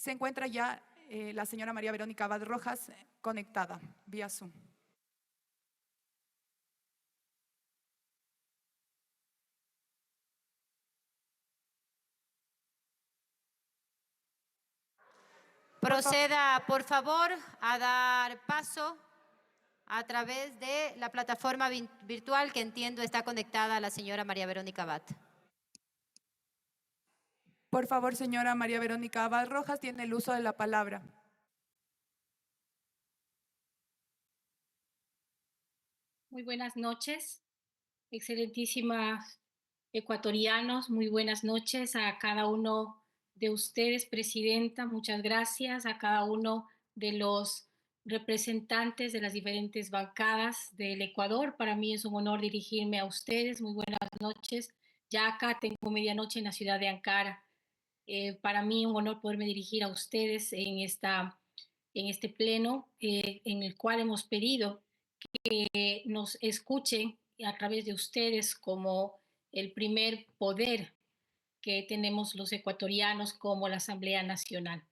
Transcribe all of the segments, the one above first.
Se encuentra ya la señora María Verónica Abad Rojas conectada vía Zoom. Proceda, por favor, a dar paso a través de la plataforma virtual que entiendo está conectada a la señora María Verónica Abad. Por favor, señora María Verónica Abad Rojas, tiene el uso de la palabra. Muy buenas noches, excelentísimas ecuatorianos, muy buenas noches a cada uno de ustedes, presidenta, muchas gracias, a cada uno de los representantes de las diferentes bancadas del Ecuador. Para mí es un honor dirigirme a ustedes, muy buenas noches. Ya acá tengo medianoche en la ciudad de Ankara. Para mí un honor poderme dirigir a ustedes en este pleno en el cual hemos pedido que nos escuchen a través de ustedes como el primer poder que tenemos los ecuatorianos como la Asamblea Nacional.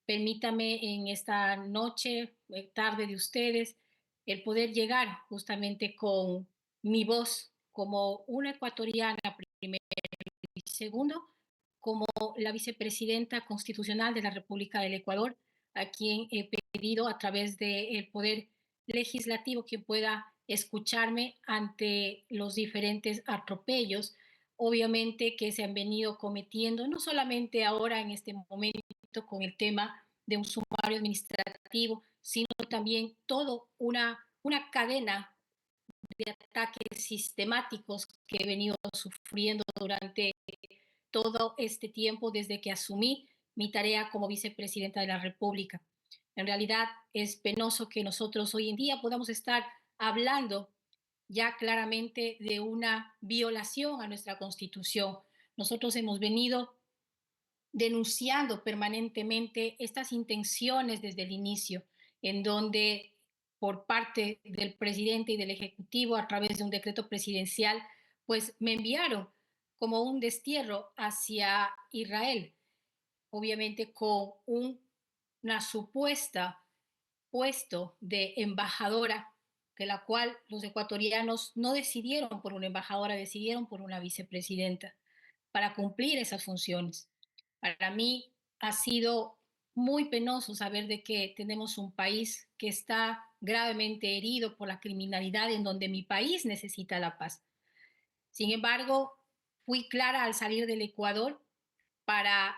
Permítame en esta noche, tarde de ustedes, el poder llegar justamente con mi voz como una ecuatoriana primero y segundo, como la vicepresidenta constitucional de la República del Ecuador, a quien he pedido a través del poder legislativo que pueda escucharme ante los diferentes atropellos, obviamente que se han venido cometiendo, no solamente ahora en este momento con el tema de un sumario administrativo, sino también toda una cadena de ataques sistemáticos que he venido sufriendo durante todo este tiempo desde que asumí mi tarea como vicepresidenta de la República. En realidad es penoso que nosotros hoy en día podamos estar hablando ya claramente de una violación a nuestra Constitución. Nosotros hemos venido denunciando permanentemente estas intenciones desde el inicio, en donde por parte del presidente y del Ejecutivo, a través de un decreto presidencial, pues me enviaron como un destierro hacia Israel, obviamente con una supuesta puesto de embajadora, de la cual los ecuatorianos no decidieron por una embajadora, decidieron por una vicepresidenta para cumplir esas funciones. Para mí ha sido muy penoso saber de que tenemos un país que está gravemente herido por la criminalidad, en donde mi país necesita la paz. Sin embargo, fui clara al salir del Ecuador para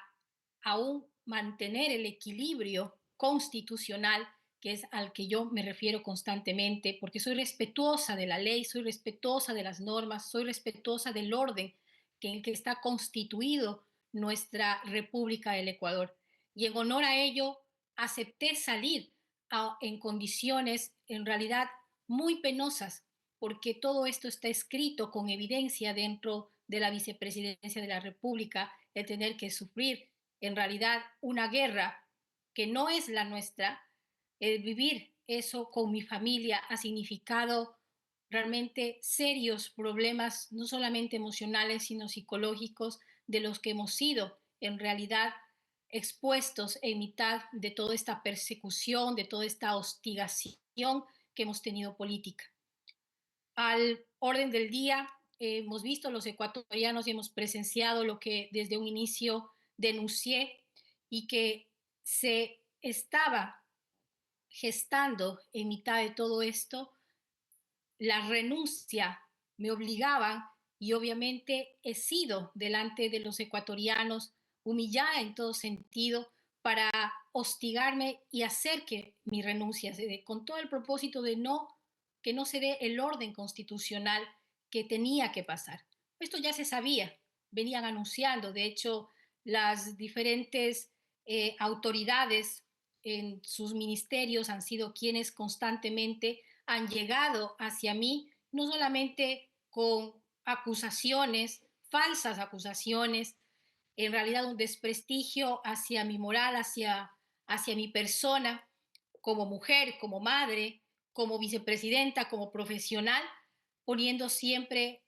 aún mantener el equilibrio constitucional, que es al que yo me refiero constantemente, porque soy respetuosa de la ley, soy respetuosa de las normas, soy respetuosa del orden en el que está constituido nuestra República del Ecuador. Y en honor a ello, acepté salir en condiciones en realidad muy penosas, porque todo esto está escrito con evidencia dentro de la vicepresidencia de la República, de tener que sufrir en realidad una guerra que no es la nuestra. El vivir eso con mi familia ha significado realmente serios problemas, no solamente emocionales, sino psicológicos, de los que hemos sido en realidad expuestos en mitad de toda esta persecución, de toda esta hostigación que hemos tenido política. Al orden del día, hemos visto los ecuatorianos y hemos presenciado lo que desde un inicio denuncié y que se estaba gestando en mitad de todo esto. La renuncia me obligaban y obviamente he sido delante de los ecuatorianos humillada en todo sentido para hostigarme y hacer que mi renuncia se dé, con todo el propósito de que no se dé el orden constitucional que tenía que pasar. Esto ya se sabía, venían anunciando, de hecho, las diferentes autoridades en sus ministerios han sido quienes constantemente han llegado hacia mí, no solamente con acusaciones, falsas acusaciones, en realidad un desprestigio hacia mi moral, hacia mi persona, como mujer, como madre, como vicepresidenta, como profesional, poniendo siempre,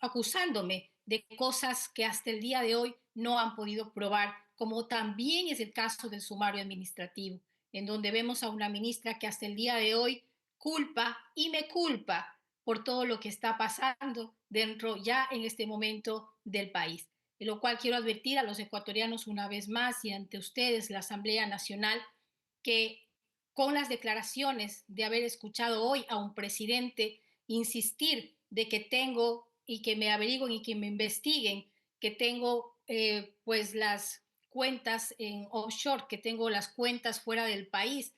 acusándome de cosas que hasta el día de hoy no han podido probar como también es el caso del sumario administrativo, en donde vemos a una ministra que hasta el día de hoy culpa y me culpa por todo lo que está pasando dentro ya en este momento del país. De lo cual quiero advertir a los ecuatorianos una vez más y ante ustedes, la Asamblea Nacional, que con las declaraciones de haber escuchado hoy a un presidente insistir de que tengo y que me averigüen y que me investiguen, que tengo pues las cuentas en offshore, que tengo las cuentas fuera del país.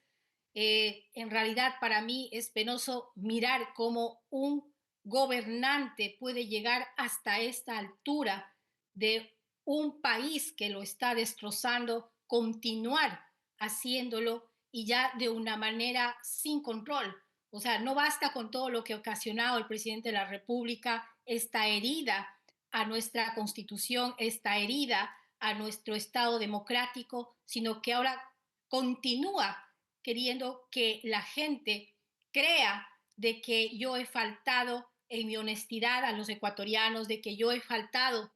En realidad para mí es penoso mirar cómo un gobernante puede llegar hasta esta altura de un país que lo está destrozando, continuar haciéndolo y ya de una manera sin control. O sea, no basta con todo lo que ha ocasionado el presidente de la República, esta herida a nuestra constitución, esta herida a nuestro Estado democrático, sino que ahora continúa queriendo que la gente crea de que yo he faltado en mi honestidad a los ecuatorianos, de que yo he faltado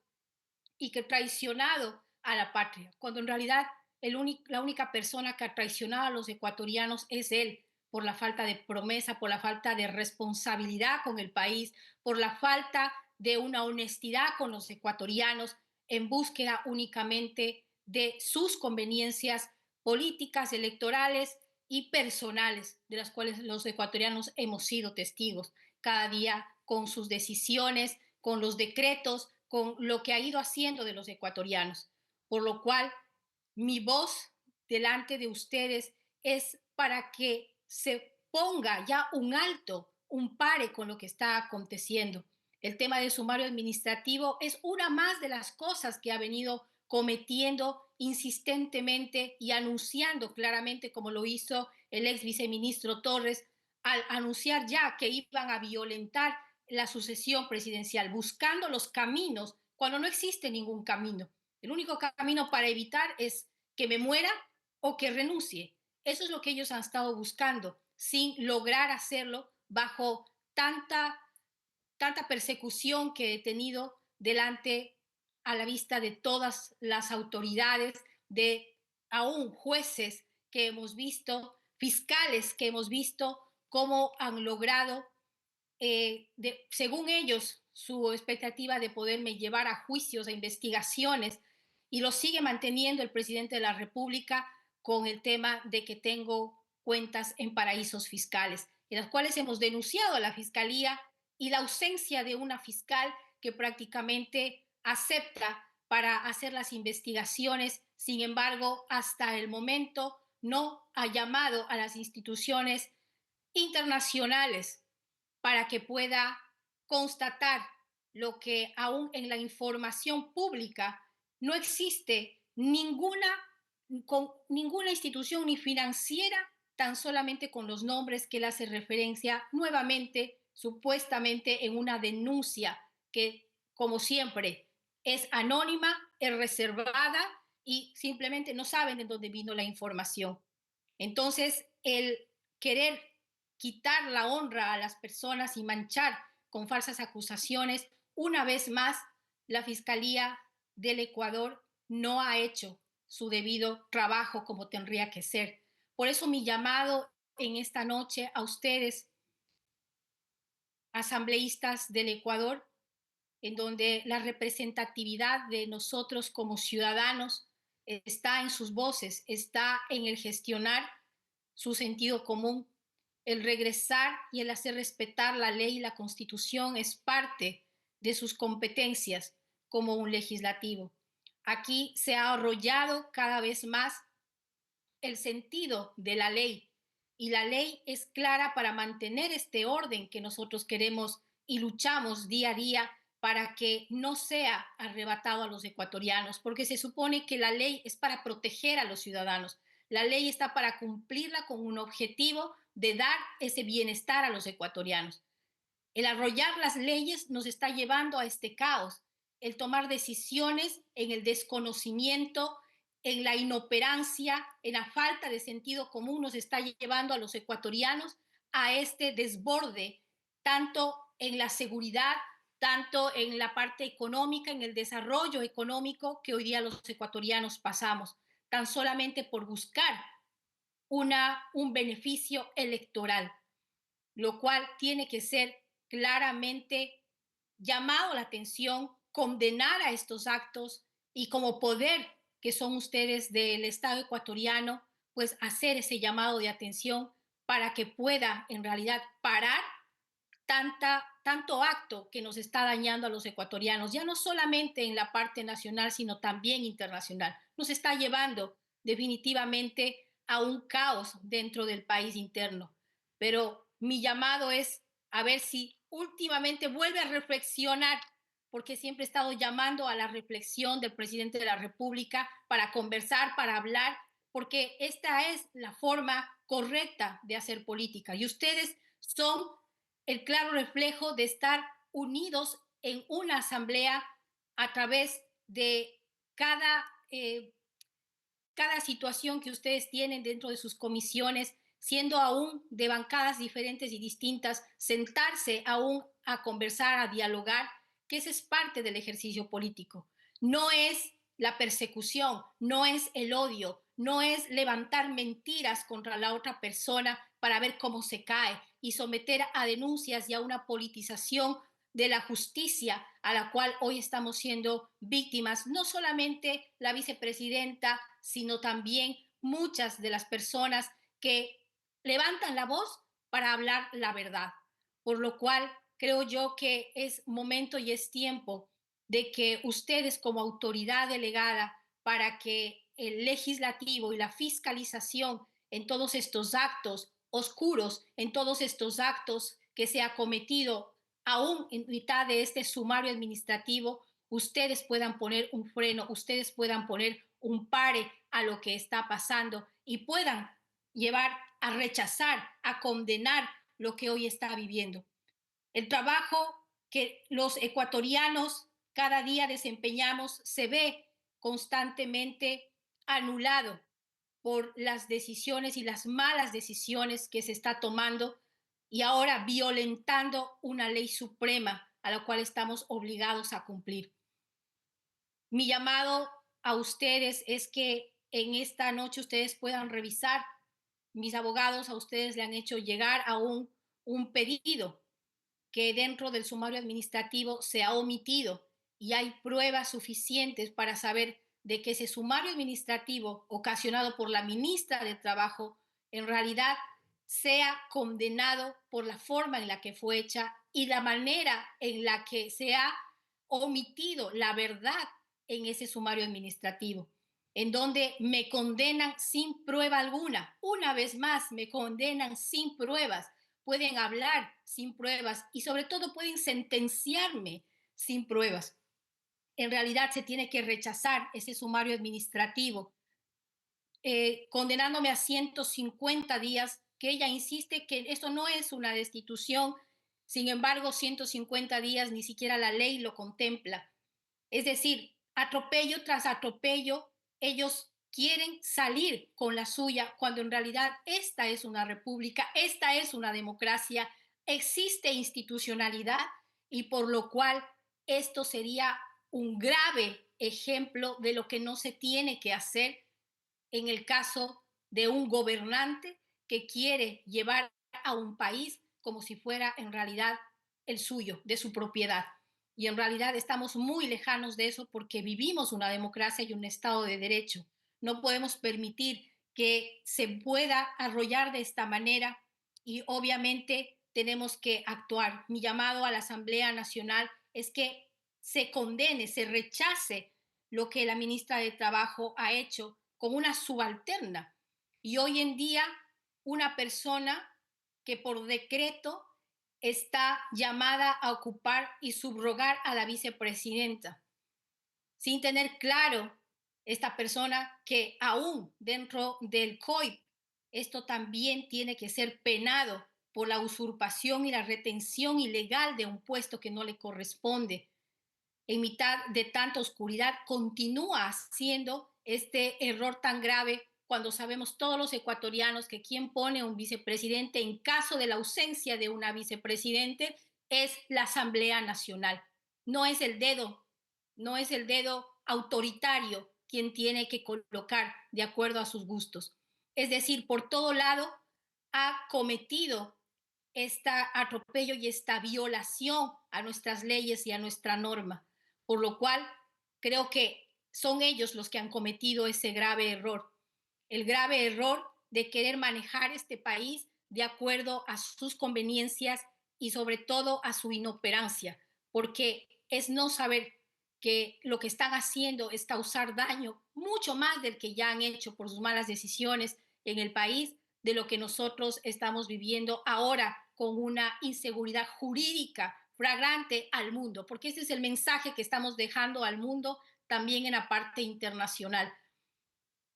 y que he traicionado a la patria, cuando en realidad la única persona que ha traicionado a los ecuatorianos es él, por la falta de promesa, por la falta de responsabilidad con el país, por la falta de una honestidad con los ecuatorianos en búsqueda únicamente de sus conveniencias políticas, electorales y personales, de las cuales los ecuatorianos hemos sido testigos cada día con sus decisiones, con los decretos, con lo que ha ido haciendo de los ecuatorianos. Por lo cual, mi voz delante de ustedes es para que se ponga ya un alto, un pare con lo que está aconteciendo. El tema del sumario administrativo es una más de las cosas que ha venido cometiendo insistentemente y anunciando claramente, como lo hizo el ex viceministro Torres, al anunciar ya que iban a violentar la sucesión presidencial, buscando los caminos cuando no existe ningún camino. El único camino para evitar es que me muera o que renuncie. Eso es lo que ellos han estado buscando, sin lograr hacerlo bajo tanta persecución que he tenido delante a la vista de todas las autoridades, de aún jueces que hemos visto, fiscales que hemos visto cómo han logrado, según ellos, su expectativa de poderme llevar a juicios, a investigaciones, y lo sigue manteniendo el presidente de la República con el tema de que tengo cuentas en paraísos fiscales, en las cuales hemos denunciado a la Fiscalía y la ausencia de una fiscal que prácticamente acepta para hacer las investigaciones. Sin embargo, hasta el momento no ha llamado a las instituciones internacionales para que pueda constatar lo que aún en la información pública no existe ninguna institución ni financiera, tan solamente con los nombres que le hace referencia nuevamente, supuestamente en una denuncia que, como siempre, es anónima, es reservada y simplemente no saben de dónde vino la información. Entonces, el querer quitar la honra a las personas y manchar con falsas acusaciones, una vez más, la Fiscalía del Ecuador no ha hecho su debido trabajo como tendría que ser. Por eso mi llamado en esta noche a ustedes, asambleístas del Ecuador, en donde la representatividad de nosotros como ciudadanos está en sus voces, está en el gestionar su sentido común. El regresar y el hacer respetar la ley y la constitución es parte de sus competencias como un legislativo. Aquí se ha arrollado cada vez más el sentido de la ley y la ley es clara para mantener este orden que nosotros queremos y luchamos día a día para que no sea arrebatado a los ecuatorianos, porque se supone que la ley es para proteger a los ciudadanos. La ley está para cumplirla con un objetivo de dar ese bienestar a los ecuatorianos. El arrollar las leyes nos está llevando a este caos, el tomar decisiones en el desconocimiento, en la inoperancia, en la falta de sentido común nos está llevando a los ecuatorianos a este desborde, tanto en la seguridad tanto en la parte económica, en el desarrollo económico que hoy día los ecuatorianos pasamos, tan solamente por buscar un beneficio electoral, lo cual tiene que ser claramente llamado la atención, condenar a estos actos y como poder que son ustedes del Estado ecuatoriano, pues hacer ese llamado de atención para que pueda en realidad parar tanto acto que nos está dañando a los ecuatorianos, ya no solamente en la parte nacional, sino también internacional. Nos está llevando definitivamente a un caos dentro del país interno. Pero mi llamado es a ver si últimamente vuelve a reflexionar, porque siempre he estado llamando a la reflexión del presidente de la República para conversar, para hablar, porque esta es la forma correcta de hacer política. Y ustedes son el claro reflejo de estar unidos en una asamblea a través de cada, eh, cada situación que ustedes tienen dentro de sus comisiones, siendo aún de bancadas diferentes y distintas, sentarse aún a conversar, a dialogar, que ese es parte del ejercicio político. No es la persecución, no es el odio, no es levantar mentiras contra la otra persona para ver cómo se cae y someter a denuncias y a una politización de la justicia a la cual hoy estamos siendo víctimas, no solamente la vicepresidenta, sino también muchas de las personas que levantan la voz para hablar la verdad. Por lo cual creo yo que es momento y es tiempo de que ustedes como autoridad delegada para que el legislativo y la fiscalización en todos estos actos oscuros, en todos estos actos que se ha cometido aún en mitad de este sumario administrativo, ustedes puedan poner un freno, ustedes puedan poner un pare a lo que está pasando y puedan llevar a rechazar, a condenar lo que hoy está viviendo. El trabajo que los ecuatorianos cada día desempeñamos se ve constantemente anulado por las decisiones y las malas decisiones que se está tomando y ahora violentando una ley suprema a la cual estamos obligados a cumplir. Mi llamado a ustedes es que en esta noche ustedes puedan revisar. Mis abogados a ustedes le han hecho llegar a un pedido que dentro del sumario administrativo se ha omitido y hay pruebas suficientes para saber de que ese sumario administrativo ocasionado por la ministra de Trabajo en realidad sea condenado por la forma en la que fue hecha y la manera en la que se ha omitido la verdad en ese sumario administrativo, en donde me condenan sin prueba alguna. Una vez más, me condenan sin pruebas. Pueden hablar sin pruebas y sobre todo pueden sentenciarme sin pruebas. En realidad se tiene que rechazar ese sumario administrativo, condenándome a 150 días, que ella insiste que esto no es una destitución, sin embargo 150 días ni siquiera la ley lo contempla. Es decir, atropello tras atropello, ellos quieren salir con la suya cuando en realidad esta es una república, esta es una democracia, existe institucionalidad y por lo cual esto sería un grave ejemplo de lo que no se tiene que hacer en el caso de un gobernante que quiere llevar a un país como si fuera en realidad el suyo, de su propiedad. Y en realidad estamos muy lejanos de eso porque vivimos una democracia y un Estado de Derecho. No podemos permitir que se pueda arrollar de esta manera y obviamente tenemos que actuar. Mi llamado a la Asamblea Nacional es que se condene, se rechace lo que la ministra de Trabajo ha hecho como una subalterna. Y hoy en día una persona que por decreto está llamada a ocupar y subrogar a la vicepresidenta, sin tener claro esta persona que aún dentro del COIP esto también tiene que ser penado por la usurpación y la retención ilegal de un puesto que no le corresponde. En mitad de tanta oscuridad continúa haciendo este error tan grave cuando sabemos todos los ecuatorianos que quien pone un vicepresidente en caso de la ausencia de una vicepresidente es la Asamblea Nacional. no es el dedo, no es el dedo autoritario quien tiene que colocar de acuerdo a sus gustos. Es decir, por todo lado ha cometido este atropello y esta violación a nuestras leyes y a nuestra norma, por lo cual creo que son ellos los que han cometido ese grave error, el grave error de querer manejar este país de acuerdo a sus conveniencias y sobre todo a su inoperancia, porque es no saber que lo que están haciendo es causar daño mucho más del que ya han hecho por sus malas decisiones en el país, de lo que nosotros estamos viviendo ahora con una inseguridad jurídica flagrante al mundo, porque ese es el mensaje que estamos dejando al mundo también en la parte internacional.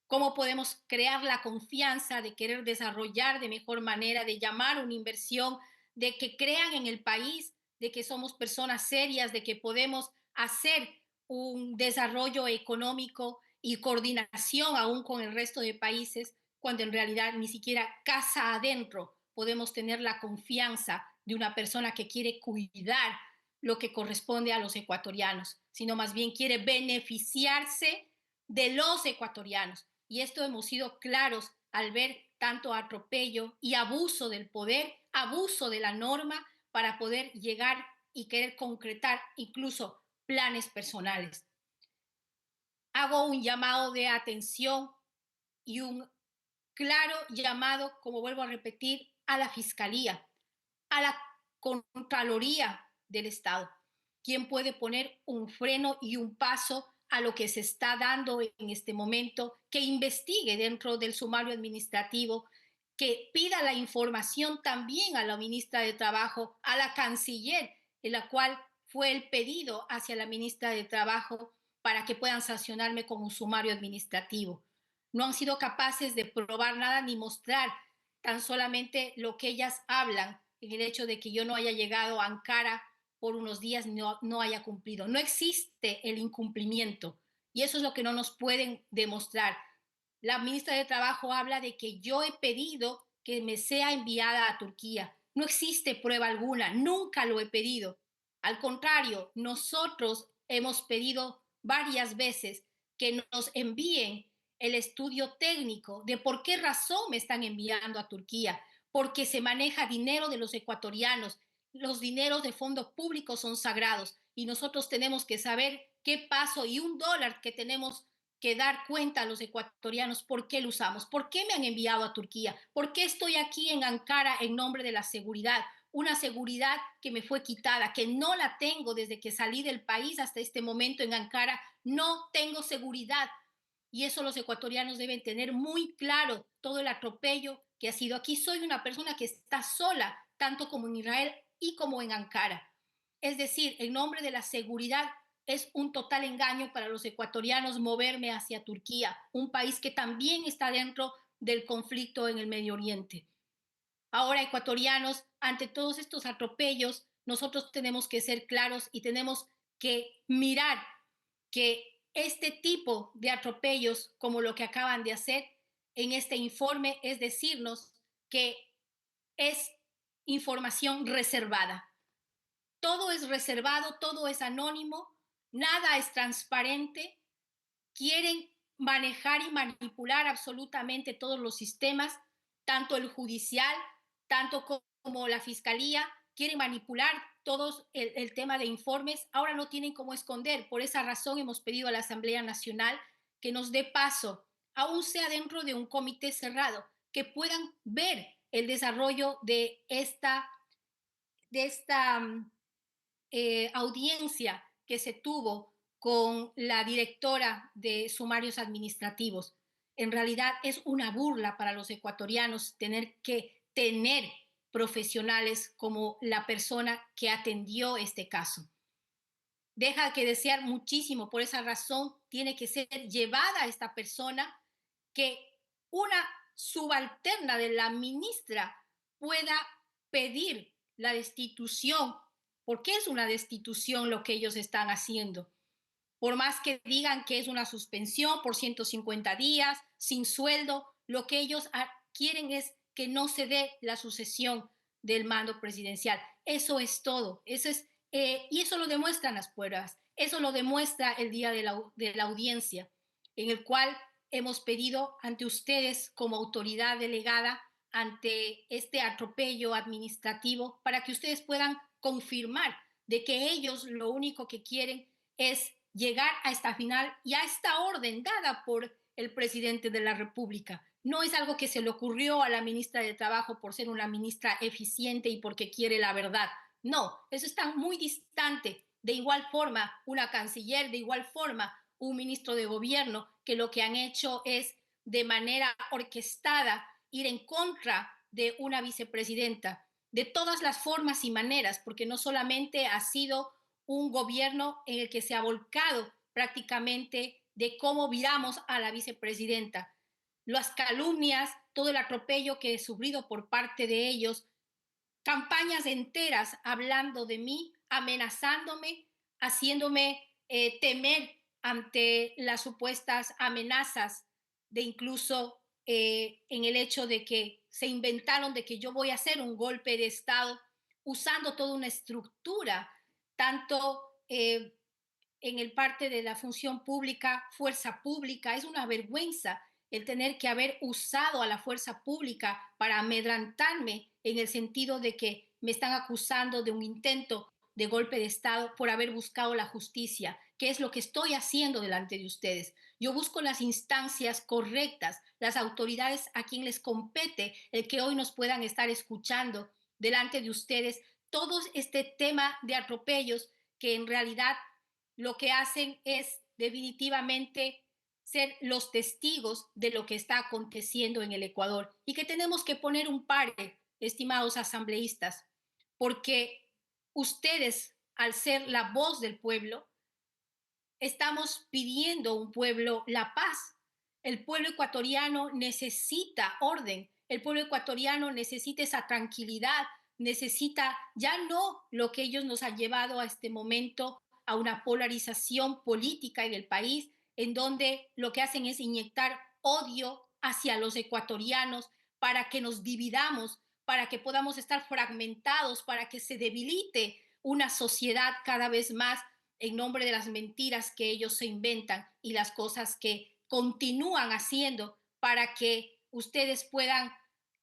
¿Cómo podemos crear la confianza de querer desarrollar de mejor manera, de llamar a una inversión, de que crean en el país, de que somos personas serias, de que podemos hacer un desarrollo económico y coordinación aún con el resto de países, cuando en realidad ni siquiera casa adentro podemos tener la confianza de una persona que quiere cuidar lo que corresponde a los ecuatorianos, sino más bien quiere beneficiarse de los ecuatorianos. Y esto hemos sido claros al ver tanto atropello y abuso del poder, abuso de la norma para poder llegar y querer concretar incluso planes personales. Hago un llamado de atención y un claro llamado, como vuelvo a repetir, a la Fiscalía, a la Contraloría del Estado, quien puede poner un freno y un paso a lo que se está dando en este momento, que investigue dentro del sumario administrativo, que pida la información también a la ministra de Trabajo, a la canciller, en la cual fue el pedido hacia la ministra de Trabajo para que puedan sancionarme con un sumario administrativo. No han sido capaces de probar nada ni mostrar tan solamente lo que ellas hablan, en el hecho de que yo no haya llegado a Ankara por unos días, no haya cumplido. No existe el incumplimiento y eso es lo que no nos pueden demostrar. La ministra de Trabajo habla de que yo he pedido que me sea enviada a Turquía. No existe prueba alguna, nunca lo he pedido. Al contrario, nosotros hemos pedido varias veces que nos envíen el estudio técnico de por qué razón me están enviando a Turquía, porque se maneja dinero de los ecuatorianos. Los dineros de fondos públicos son sagrados y nosotros tenemos que saber qué pasó y $1 que tenemos que dar cuenta a los ecuatorianos por qué lo usamos, por qué me han enviado a Turquía, por qué estoy aquí en Ankara en nombre de la seguridad, una seguridad que me fue quitada, que no la tengo desde que salí del país hasta este momento en Ankara, no tengo seguridad. Y eso los ecuatorianos deben tener muy claro, todo el atropello que ha sido. Aquí soy una persona que está sola, tanto como en Israel y como en Ankara. Es decir, en nombre de la seguridad es un total engaño para los ecuatorianos moverme hacia Turquía, un país que también está dentro del conflicto en el Medio Oriente. Ahora, ecuatorianos, ante todos estos atropellos, nosotros tenemos que ser claros y tenemos que mirar que este tipo de atropellos, como lo que acaban de hacer en este informe, es decirnos que es información reservada. Todo es reservado, todo es anónimo, nada es transparente. Quieren manejar y manipular absolutamente todos los sistemas, tanto el judicial, tanto como la fiscalía, quieren manipular todos el tema de informes. Ahora no tienen cómo esconder. Por esa razón hemos pedido a la Asamblea Nacional que nos dé paso, aún sea dentro de un comité cerrado, que puedan ver el desarrollo de esta audiencia que se tuvo con la directora de sumarios administrativos. En realidad es una burla para los ecuatorianos tener que tener profesionales como la persona que atendió este caso. Deja que desear muchísimo, por esa razón tiene que ser llevada esta persona, que una subalterna de la ministra pueda pedir la destitución, porque es una destitución lo que ellos están haciendo. Por más que digan que es una suspensión por 150 días, sin sueldo, lo que ellos quieren es que no se dé la sucesión del mando presidencial. Eso es todo. Eso es Y eso lo demuestran las pruebas, eso lo demuestra el día de la audiencia, en el cual hemos pedido ante ustedes como autoridad delegada ante este atropello administrativo para que ustedes puedan confirmar de que ellos lo único que quieren es llegar a esta final y a esta orden dada por el presidente de la República. No es algo que se le ocurrió a la ministra de Trabajo por ser una ministra eficiente y porque quiere la verdad. No, eso está muy distante. De igual forma, una canciller, de igual forma, un ministro de gobierno, que lo que han hecho es de manera orquestada ir en contra de una vicepresidenta, de todas las formas y maneras, porque no solamente ha sido un gobierno en el que se ha volcado prácticamente de cómo viramos a la vicepresidenta, las calumnias, todo el atropello que he sufrido por parte de ellos, campañas enteras hablando de mí, amenazándome, haciéndome temer ante las supuestas amenazas de incluso en el hecho de que se inventaron de que yo voy a hacer un golpe de Estado usando toda una estructura, tanto en el parte de la función pública, fuerza pública. Es una vergüenza el tener que haber usado a la fuerza pública para amedrantarme en el sentido de que me están acusando de un intento de golpe de Estado por haber buscado la justicia, que es lo que estoy haciendo delante de ustedes. Yo busco las instancias correctas, las autoridades a quien les compete el que hoy nos puedan estar escuchando delante de ustedes todo este tema de atropellos que en realidad lo que hacen es definitivamente ser los testigos de lo que está aconteciendo en el Ecuador y que tenemos que poner un pare, estimados asambleístas, porque ustedes, al ser la voz del pueblo, estamos pidiendo un pueblo la paz. El pueblo ecuatoriano necesita orden, el pueblo ecuatoriano necesita esa tranquilidad, necesita ya no lo que ellos nos han llevado a este momento, a una polarización política en el país, en donde lo que hacen es inyectar odio hacia los ecuatorianos para que nos dividamos, para que podamos estar fragmentados, para que se debilite una sociedad cada vez más en nombre de las mentiras que ellos se inventan y las cosas que continúan haciendo para que ustedes puedan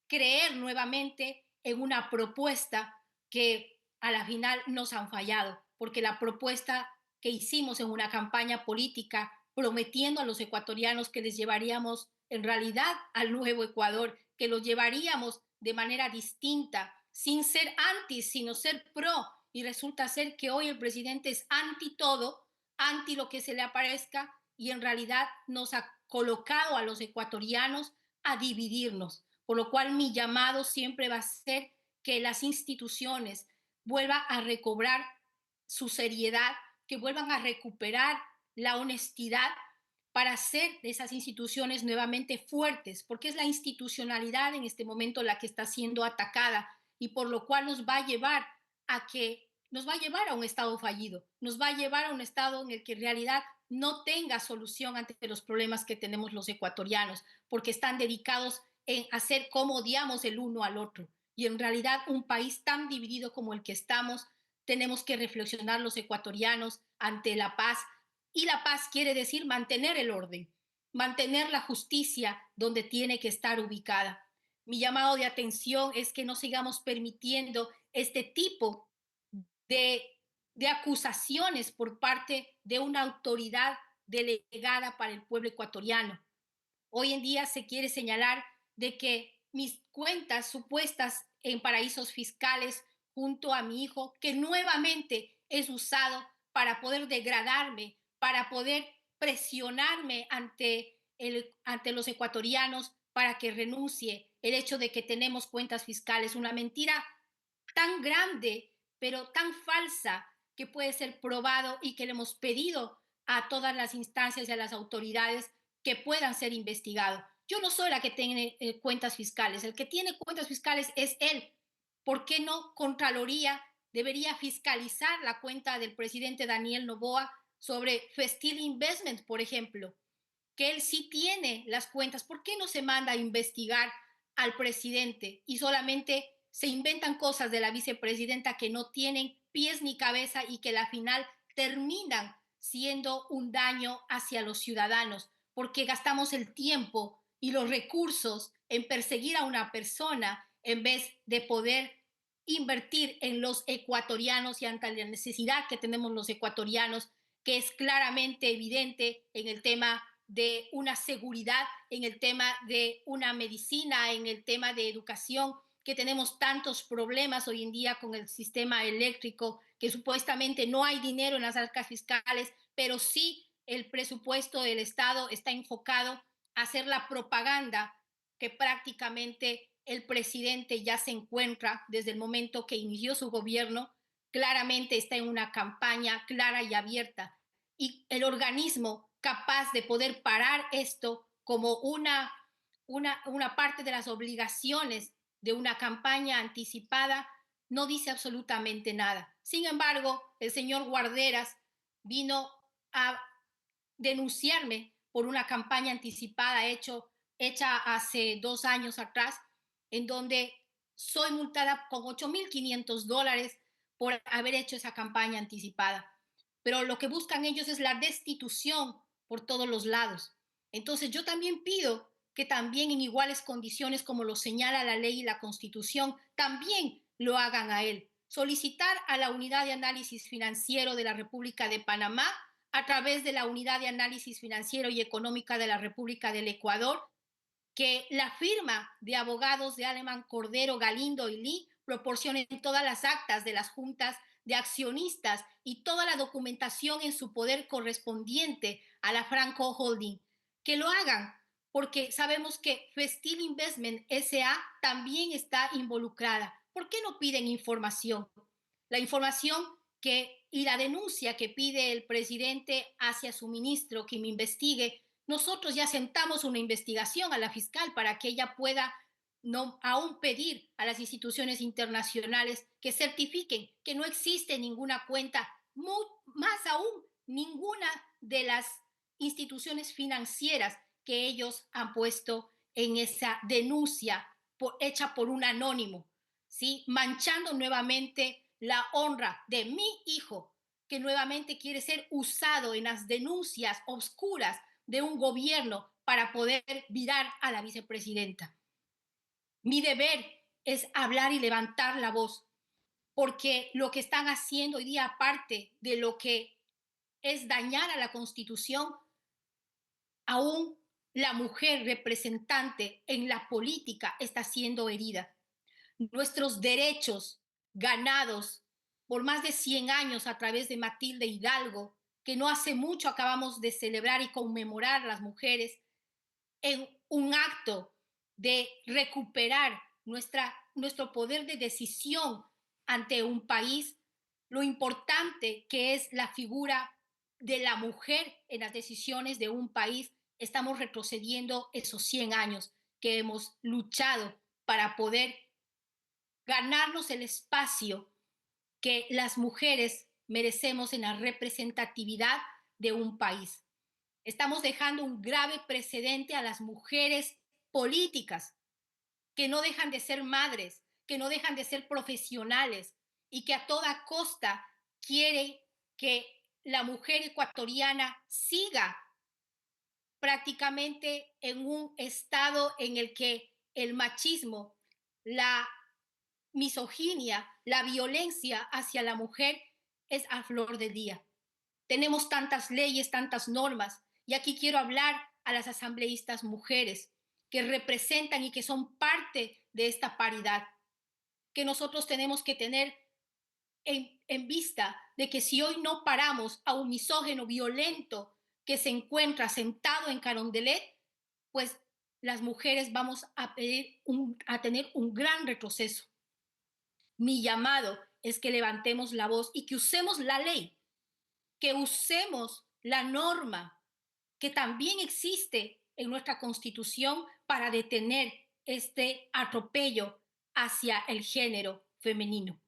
creer nuevamente en una propuesta que a la final nos han fallado, porque la propuesta que hicimos en una campaña política prometiendo a los ecuatorianos que les llevaríamos en realidad al nuevo Ecuador, que los llevaríamos de manera distinta, sin ser anti, sino ser pro, y resulta ser que hoy el presidente es anti todo, anti lo que se le aparezca y en realidad nos ha colocado a los ecuatorianos a dividirnos. Por lo cual mi llamado siempre va a ser que las instituciones vuelvan a recobrar su seriedad, que vuelvan a recuperar la honestidad para hacer de esas instituciones nuevamente fuertes, porque es la institucionalidad en este momento la que está siendo atacada y por lo cual nos va a llevar a que nos va a llevar a un estado fallido, nos va a llevar a un estado en el que en realidad no tenga solución ante los problemas que tenemos los ecuatorianos, porque están dedicados en hacer cómo odiamos el uno al otro. Y en realidad un país tan dividido como el que estamos, tenemos que reflexionar los ecuatorianos ante la paz. Y la paz quiere decir mantener el orden, mantener la justicia donde tiene que estar ubicada. Mi llamado de atención es que no sigamos permitiendo este tipo de, de acusaciones por parte de una autoridad delegada para el pueblo ecuatoriano. Hoy en día se quiere señalar de que mis cuentas supuestas en paraísos fiscales junto a mi hijo, que nuevamente es usado para poder degradarme, para poder presionarme ante los ecuatorianos para que renuncie el hecho de que tenemos cuentas fiscales, una mentira tan grande, pero tan falsa que puede ser probado y que le hemos pedido a todas las instancias y a las autoridades que puedan ser investigados. Yo no soy la que tiene cuentas fiscales, el que tiene cuentas fiscales es él. ¿Por qué no Contraloría debería fiscalizar la cuenta del presidente Daniel Noboa sobre Festil Investment, por ejemplo? Que él sí tiene las cuentas. ¿Por qué no se manda a investigar al presidente y solamente se inventan cosas de la vicepresidenta que no tienen pies ni cabeza y que al final terminan siendo un daño hacia los ciudadanos, porque gastamos el tiempo y los recursos en perseguir a una persona en vez de poder invertir en los ecuatorianos y ante la necesidad que tenemos los ecuatorianos, que es claramente evidente en el tema de una seguridad, en el tema de una medicina, en el tema de educación, que tenemos tantos problemas hoy en día con el sistema eléctrico, que supuestamente no hay dinero en las arcas fiscales, pero sí el presupuesto del Estado está enfocado a hacer la propaganda que prácticamente el presidente ya se encuentra desde el momento que inició su gobierno, claramente está en una campaña clara y abierta. Y el organismo capaz de poder parar esto como una parte de las obligaciones de una campaña anticipada no dice absolutamente nada. Sin embargo, el señor Guarderas vino a denunciarme por una campaña anticipada hecha hace 2 años atrás, en donde soy multada con $8,500 por haber hecho esa campaña anticipada. Pero lo que buscan ellos es la destitución por todos los lados. Entonces yo también pido que también en iguales condiciones como lo señala la ley y la Constitución, también lo hagan a él. Solicitar a la Unidad de Análisis Financiero de la República de Panamá a través de la Unidad de Análisis Financiero y Económica de la República del Ecuador, que la firma de abogados de Alemán, Cordero, Galindo y Lee proporcionen todas las actas de las juntas de accionistas y toda la documentación en su poder correspondiente a la Franco Holding. Que lo hagan, porque sabemos que Festil Investment SA también está involucrada. ¿Por qué no piden información? La información y la denuncia que pide el presidente hacia su ministro que me investigue, nosotros ya sentamos una investigación a la fiscal para que ella pueda no aún pedir a las instituciones internacionales que certifiquen que no existe ninguna cuenta, más aún ninguna de las instituciones financieras que ellos han puesto en esa denuncia hecha por un anónimo, ¿sí? Manchando nuevamente la honra de mi hijo, que nuevamente quiere ser usado en las denuncias oscuras de un gobierno para poder virar a la vicepresidenta. Mi deber es hablar y levantar la voz, porque lo que están haciendo hoy día, aparte de lo que es dañar a la Constitución, aún la mujer representante en la política está siendo herida. Nuestros derechos ganados por más de 100 años a través de Matilde Hidalgo, que no hace mucho acabamos de celebrar y conmemorar a las mujeres en un acto de recuperar nuestro poder de decisión ante un país, lo importante que es la figura de la mujer en las decisiones de un país, estamos retrocediendo esos 100 años que hemos luchado para poder ganarnos el espacio que las mujeres merecemos en la representatividad de un país. Estamos dejando un grave precedente a las mujeres políticas que no dejan de ser madres, que no dejan de ser profesionales y que a toda costa quiere que la mujer ecuatoriana siga prácticamente en un estado en el que el machismo, la misoginia, la violencia hacia la mujer es a flor de día. Tenemos tantas leyes, tantas normas, y aquí quiero hablar a las asambleístas mujeres que representan y que son parte de esta paridad, que nosotros tenemos que tener en vista de que si hoy no paramos a un misógeno violento que se encuentra sentado en Carondelet, pues las mujeres vamos a tener un gran retroceso. Mi llamado es que levantemos la voz y que usemos la ley, que usemos la norma que también existe en nuestra Constitución para detener este atropello hacia el género femenino.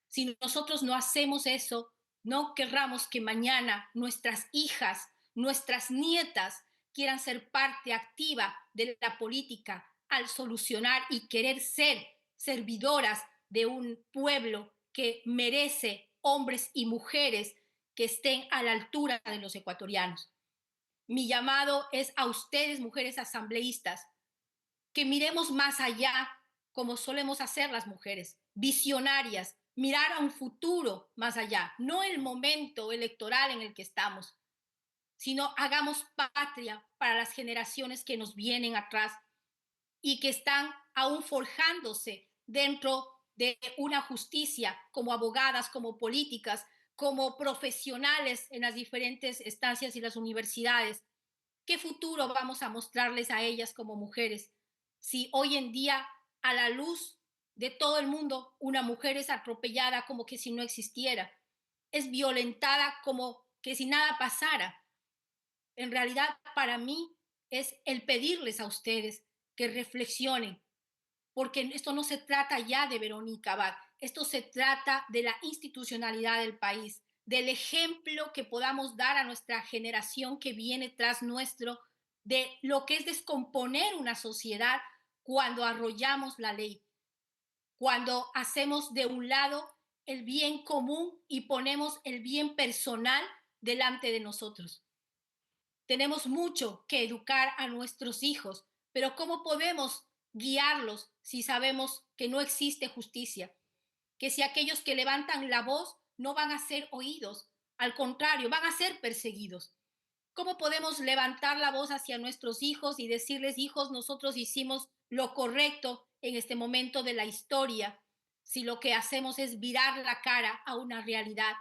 Si nosotros no hacemos eso, no querramos que mañana nuestras hijas, nuestras nietas quieran ser parte activa de la política al solucionar y querer ser servidoras de un pueblo que merece hombres y mujeres que estén a la altura de los ecuatorianos. Mi llamado es a ustedes, mujeres asambleístas, que miremos más allá, como solemos hacer las mujeres, visionarias, mirar a un futuro más allá, no el momento electoral en el que estamos, sino hagamos patria para las generaciones que nos vienen atrás y que están aún forjándose dentro de una justicia como abogadas, como políticas, como profesionales en las diferentes estancias y las universidades. ¿Qué futuro vamos a mostrarles a ellas como mujeres si hoy en día, a la luz de todo el mundo, una mujer es atropellada como que si no existiera, es violentada como que si nada pasara? En realidad, para mí es el pedirles a ustedes que reflexionen, porque esto no se trata ya de Verónica Abad, esto se trata de la institucionalidad del país, del ejemplo que podamos dar a nuestra generación que viene tras nuestro, de lo que es descomponer una sociedad cuando arrollamos la ley, cuando hacemos de un lado el bien común y ponemos el bien personal delante de nosotros. Tenemos mucho que educar a nuestros hijos, pero ¿cómo podemos guiarlos si sabemos que no existe justicia? Que si aquellos que levantan la voz no van a ser oídos, al contrario, van a ser perseguidos. ¿Cómo podemos levantar la voz hacia nuestros hijos y decirles, hijos, nosotros hicimos lo correcto en este momento de la historia, si lo que hacemos es virar la cara a una realidad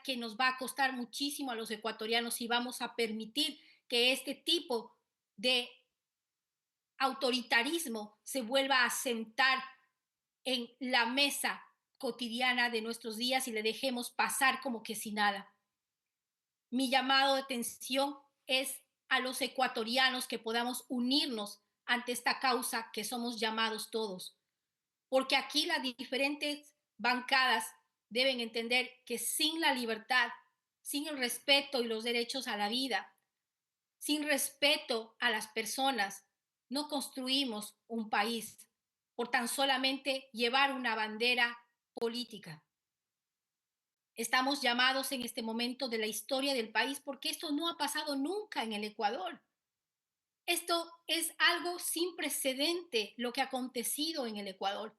que nos va a costar muchísimo a los ecuatorianos si vamos a permitir que este tipo de autoritarismo se vuelva a sentar en la mesa cotidiana de nuestros días y le dejemos pasar como que si nada? Mi llamado de atención es a los ecuatorianos que podamos unirnos ante esta causa que somos llamados todos, porque aquí las diferentes bancadas deben entender que sin la libertad, sin el respeto y los derechos a la vida, sin respeto a las personas, no construimos un país por tan solamente llevar una bandera política. Estamos llamados en este momento de la historia del país porque esto no ha pasado nunca en el Ecuador. Esto es algo sin precedente lo que ha acontecido en el Ecuador.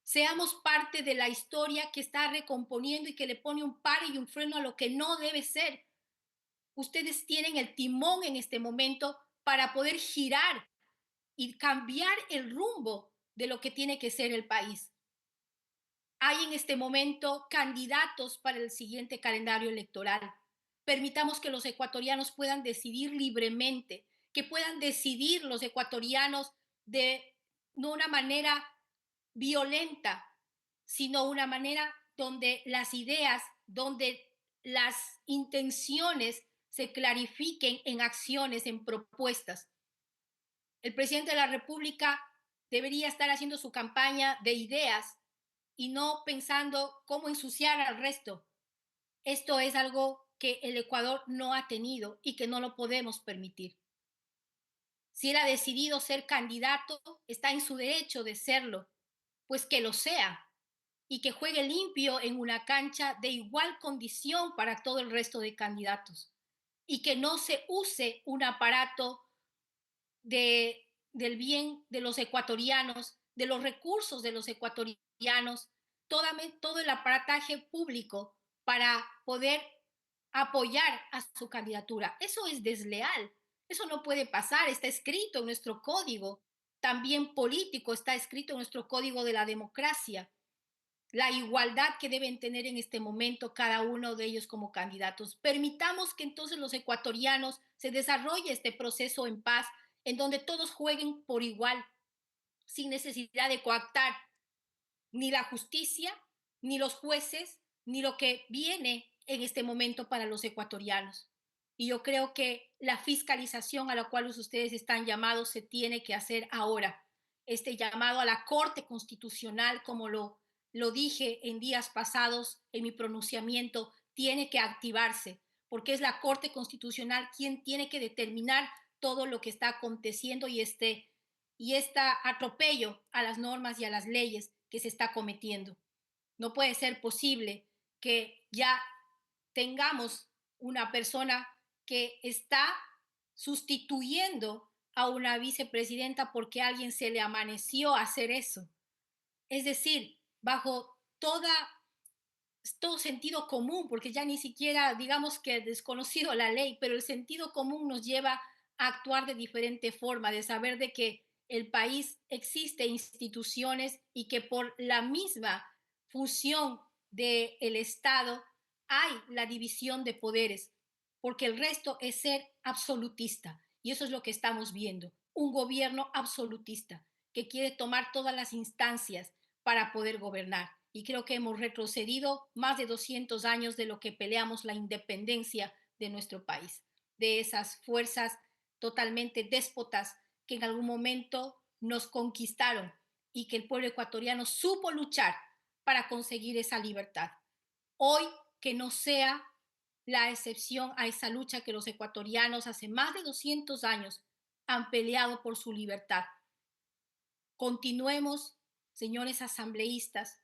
Seamos parte de la historia que está recomponiendo y que le pone un par y un freno a lo que no debe ser. Ustedes tienen el timón en este momento para poder girar y cambiar el rumbo de lo que tiene que ser el país. Hay en este momento candidatos para el siguiente calendario electoral. Permitamos que los ecuatorianos puedan decidir libremente, que puedan decidir los ecuatorianos de no una manera violenta, sino una manera donde las ideas, donde las intenciones se clarifiquen en acciones, en propuestas. El presidente de la República debería estar haciendo su campaña de ideas y no pensando cómo ensuciar al resto. Esto es algo que el Ecuador no ha tenido y que no lo podemos permitir. Si él ha decidido ser candidato, está en su derecho de serlo, pues que lo sea y que juegue limpio en una cancha de igual condición para todo el resto de candidatos y que no se use un aparato del bien de los ecuatorianos, de los recursos de los ecuatorianos, todo el aparataje público para poder apoyar a su candidatura. Eso es desleal, eso no puede pasar, está escrito en nuestro código, también político, está escrito en nuestro código de la democracia, la igualdad que deben tener en este momento cada uno de ellos como candidatos. Permitamos que entonces los ecuatorianos se desarrolle este proceso en paz, en donde todos jueguen por igual, sin necesidad de coactar ni la justicia, ni los jueces, ni lo que viene en este momento para los ecuatorianos. Y yo creo que la fiscalización a la cual ustedes están llamados se tiene que hacer ahora. Este llamado a la Corte Constitucional, como lo dije en días pasados en mi pronunciamiento, tiene que activarse, porque es la Corte Constitucional quien tiene que determinar todo lo que está aconteciendo y este atropello a las normas y a las leyes que se está cometiendo. No puede ser posible que ya tengamos una persona que está sustituyendo a una vicepresidenta porque a alguien se le amaneció hacer eso. Es decir, bajo todo sentido común, porque ya ni siquiera digamos que desconocido la ley, pero el sentido común nos lleva a actuar de diferente forma, de saber de que el país existe instituciones y que por la misma función del Estado hay la división de poderes, porque el resto es ser absolutista. Y eso es lo que estamos viendo, un gobierno absolutista que quiere tomar todas las instancias para poder gobernar. Y creo que hemos retrocedido más de 200 años de lo que peleamos la independencia de nuestro país, de esas fuerzas totalmente déspotas que en algún momento nos conquistaron y que el pueblo ecuatoriano supo luchar para conseguir esa libertad. Hoy que no sea la excepción a esa lucha que los ecuatorianos hace más de 200 años han peleado por su libertad. Continuemos, señores asambleístas,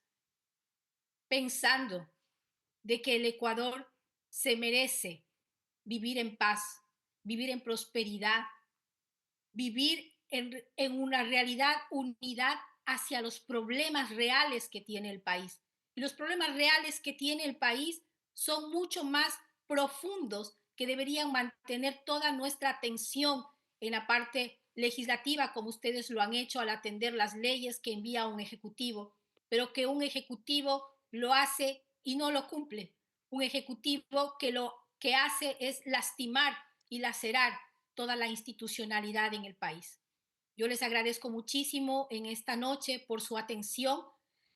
pensando de que el Ecuador se merece vivir en paz, vivir en prosperidad, vivir en una realidad unidad hacia los problemas reales que tiene el país. Y los problemas reales que tiene el país son mucho más profundos que deberían mantener toda nuestra atención en la parte legislativa, como ustedes lo han hecho al atender las leyes que envía un ejecutivo, pero que un ejecutivo lo hace y no lo cumple. Un ejecutivo que lo que hace es lastimar y lacerar toda la institucionalidad en el país. Yo les agradezco muchísimo en esta noche por su atención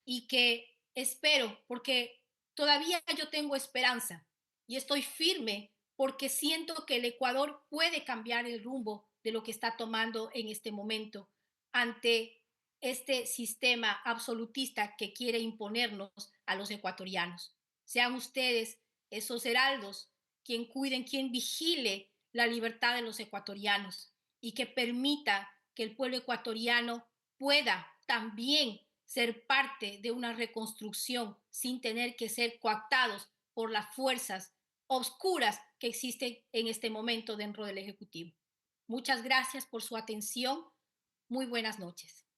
y que espero, porque todavía yo tengo esperanza y estoy firme porque siento que el Ecuador puede cambiar el rumbo de lo que está tomando en este momento ante este sistema absolutista que quiere imponernos a los ecuatorianos. Sean ustedes esos heraldos quien cuiden, quien vigile la libertad de los ecuatorianos y que permita que el pueblo ecuatoriano pueda también ser parte de una reconstrucción sin tener que ser coactados por las fuerzas oscuras que existen en este momento dentro del Ejecutivo. Muchas gracias por su atención. Muy buenas noches.